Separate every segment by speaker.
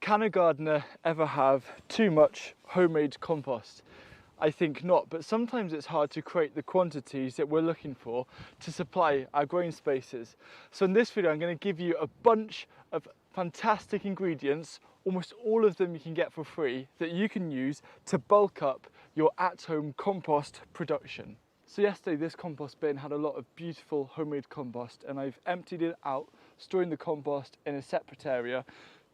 Speaker 1: Can a gardener ever have too much homemade compost? I think not, but sometimes it's hard to create the quantities that we're looking for to supply our growing spaces. So in this video, I'm going to give you a bunch of fantastic ingredients, almost all of them you can get for free, that you can use to bulk up your at-home compost production. So yesterday, this compost bin had a lot of beautiful homemade compost, and I've emptied it out, storing the compost in a separate area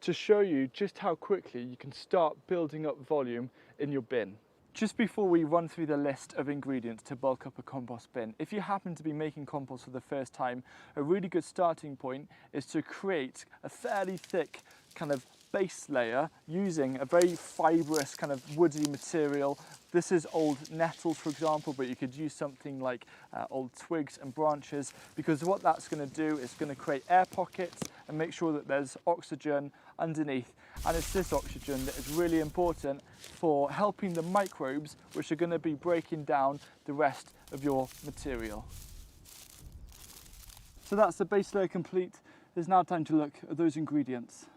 Speaker 1: to show you just how quickly you can start building up volume in your bin. Just before we run through the list of ingredients to bulk up a compost bin, if you happen to be making compost for the first time, a really good starting point is to create a fairly thick kind of base layer using a very fibrous kind of woody material. This is old nettles, for example, but you could use something like old twigs and branches, because what that's going to do is going to create air pockets and make sure that there's oxygen underneath. And it's this oxygen that is really important for helping the microbes, which are going to be breaking down the rest of your material. So that's the base layer complete. There's now time to look at those ingredients.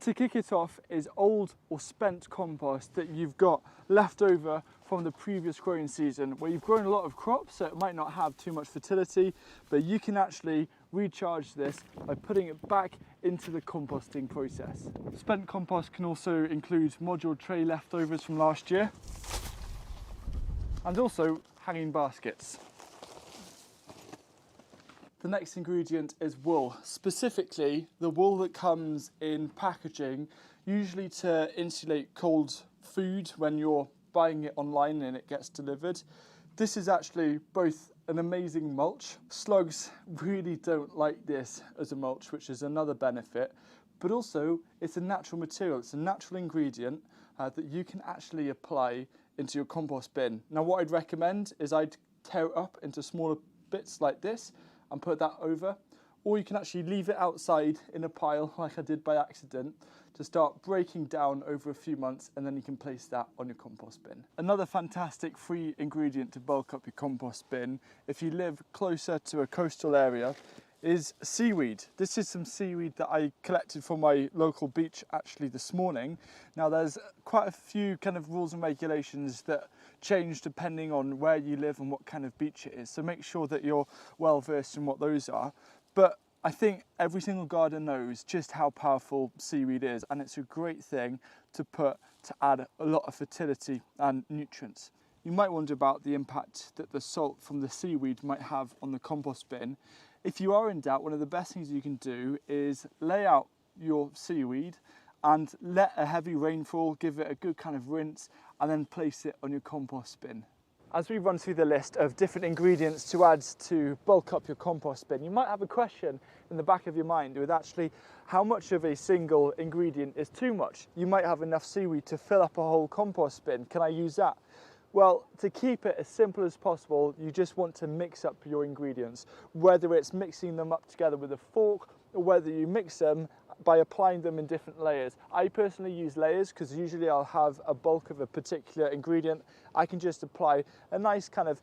Speaker 1: To kick it off is old or spent compost that you've got left over from the previous growing season, where you've grown a lot of crops, so it might not have too much fertility, but you can actually recharge this by putting it back into the composting process. Spent compost can also include module tray leftovers from last year, and also hanging baskets. The next ingredient is wool, specifically the wool that comes in packaging, usually to insulate cold food when you're buying it online and it gets delivered. This is actually both an amazing mulch. Slugs really don't like this as a mulch, which is another benefit, but also it's a natural material, it's a natural ingredient that you can actually apply into your compost bin. Now what I'd recommend is I'd tear it up into smaller bits like this and put that over, or you can actually leave it outside in a pile like I did by accident to start breaking down over a few months, and then you can place that on your compost bin. Another fantastic free ingredient to bulk up your compost bin if you live closer to a coastal area is seaweed. This is some seaweed that I collected from my local beach actually this morning. Now there's quite a few kind of rules and regulations that change depending on where you live and what kind of beach it is, so make sure that you're well versed in what those are. But I think every single gardener knows just how powerful seaweed is, and it's a great thing to add a lot of fertility and nutrients. You might wonder about the impact that the salt from the seaweed might have on the compost bin. If you are in doubt, one of the best things you can do is lay out your seaweed and let a heavy rainfall give it a good kind of rinse, and then place it on your compost bin. As we run through the list of different ingredients to add to bulk up your compost bin, you might have a question in the back of your mind with actually how much of a single ingredient is too much. You might have enough seaweed to fill up a whole compost bin. Can I use that? Well, to keep it as simple as possible, you just want to mix up your ingredients, whether it's mixing them up together with a fork or whether you mix them by applying them in different layers. I personally use layers because usually I'll have a bulk of a particular ingredient. I can just apply a nice kind of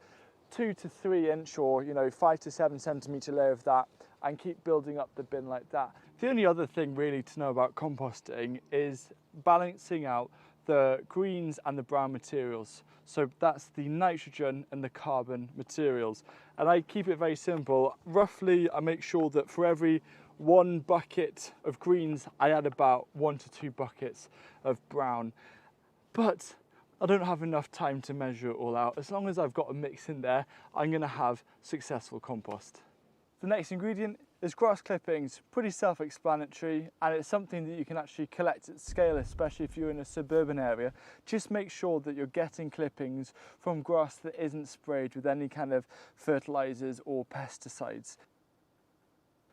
Speaker 1: 2 to 3 inch or 5 to 7 centimeter layer of that and keep building up the bin like that. The only other thing really to know about composting is balancing out the greens and the brown materials. So that's the nitrogen and the carbon materials. And I keep it very simple. Roughly, I make sure that for every 1 bucket of greens, I add about 1 to 2 buckets of brown. But I don't have enough time to measure it all out. As long as I've got a mix in there, I'm going to have successful compost. The next ingredient is grass clippings. Pretty self-explanatory, and it's something that you can actually collect at scale, especially if you're in a suburban area. Just make sure that you're getting clippings from grass that isn't sprayed with any kind of fertilizers or pesticides.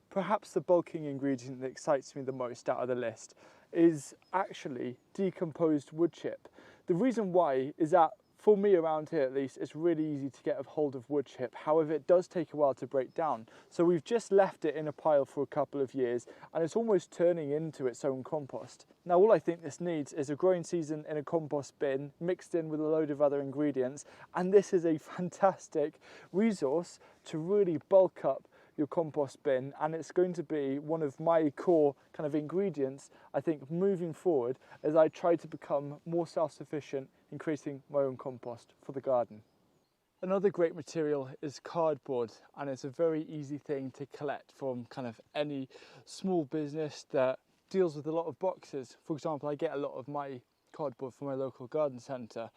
Speaker 1: Perhaps the bulking ingredient that excites me the most out of the list is actually decomposed wood chip. The reason why is that, for me around here at least, it's really easy to get a hold of wood chip. However, it does take a while to break down. So we've just left it in a pile for a couple of years and it's almost turning into its own compost. Now all I think this needs is a growing season in a compost bin mixed in with a load of other ingredients, and this is a fantastic resource to really bulk up your compost bin, and it's going to be one of my core kind of ingredients, I think, moving forward as I try to become more self-sufficient in creating my own compost for the garden. Another great material is cardboard, and it's a very easy thing to collect from kind of any small business that deals with a lot of boxes. For example, I get a lot of my cardboard from my local garden centre.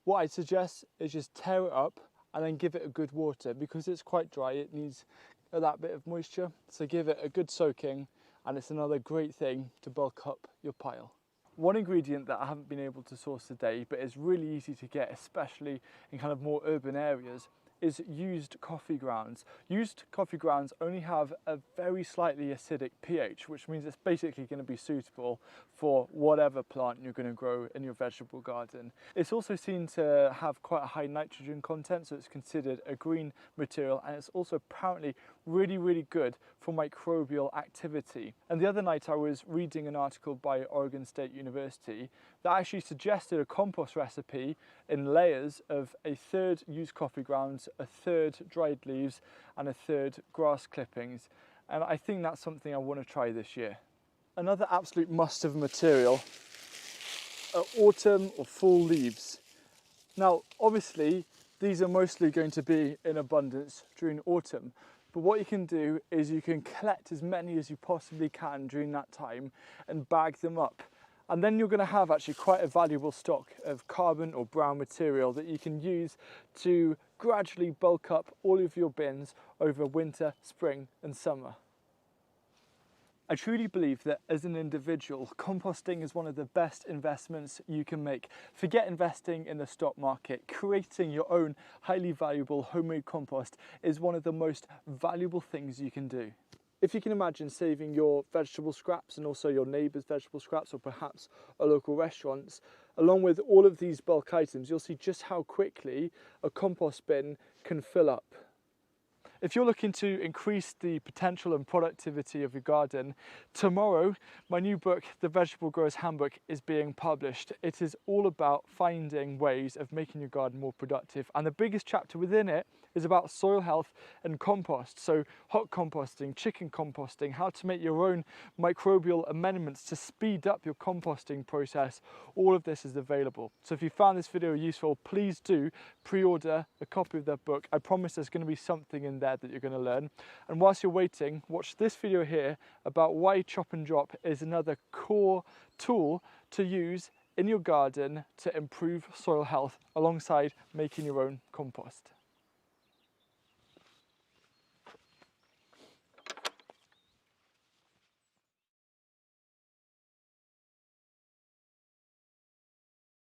Speaker 1: What I suggest is just tear it up and then give it a good water. Because it's quite dry, it needs that bit of moisture, so give it a good soaking, and it's another great thing to bulk up your pile. One ingredient that I haven't been able to source today, but is really easy to get, especially in kind of more urban areas, is used coffee grounds. Used coffee grounds only have a very slightly acidic pH, which means it's basically going to be suitable for whatever plant you're going to grow in your vegetable garden. It's also seen to have quite a high nitrogen content, so it's considered a green material, and it's also apparently really good for microbial activity. And the other night I was reading an article by Oregon State University that actually suggested a compost recipe in layers of a third used coffee grounds, a third dried leaves, and a third grass clippings. And I think that's something I want to try this year. Another absolute must of material are autumn or fall leaves. Now, obviously, these are mostly going to be in abundance during autumn, but what you can do is you can collect as many as you possibly can during that time and bag them up. And then you're going to have actually quite a valuable stock of carbon or brown material that you can use to gradually bulk up all of your bins over winter, spring and summer. I truly believe that as an individual, composting is one of the best investments you can make. Forget investing in the stock market. Creating your own highly valuable homemade compost is one of the most valuable things you can do. If you can imagine saving your vegetable scraps and also your neighbour's vegetable scraps, or perhaps a local restaurant's, along with all of these bulk items, you'll see just how quickly a compost bin can fill up. If you're looking to increase the potential and productivity of your garden, tomorrow my new book, The Vegetable Grower's Handbook, is being published. It is all about finding ways of making your garden more productive, and the biggest chapter within it is about soil health and compost. So hot composting, chicken composting, how to make your own microbial amendments to speed up your composting process. All of this is available. So if you found this video useful, please do pre-order a copy of that book. I promise there's going to be something in there that you're going to learn. And whilst you're waiting, watch this video here about why chop and drop is another core tool to use in your garden to improve soil health alongside making your own compost.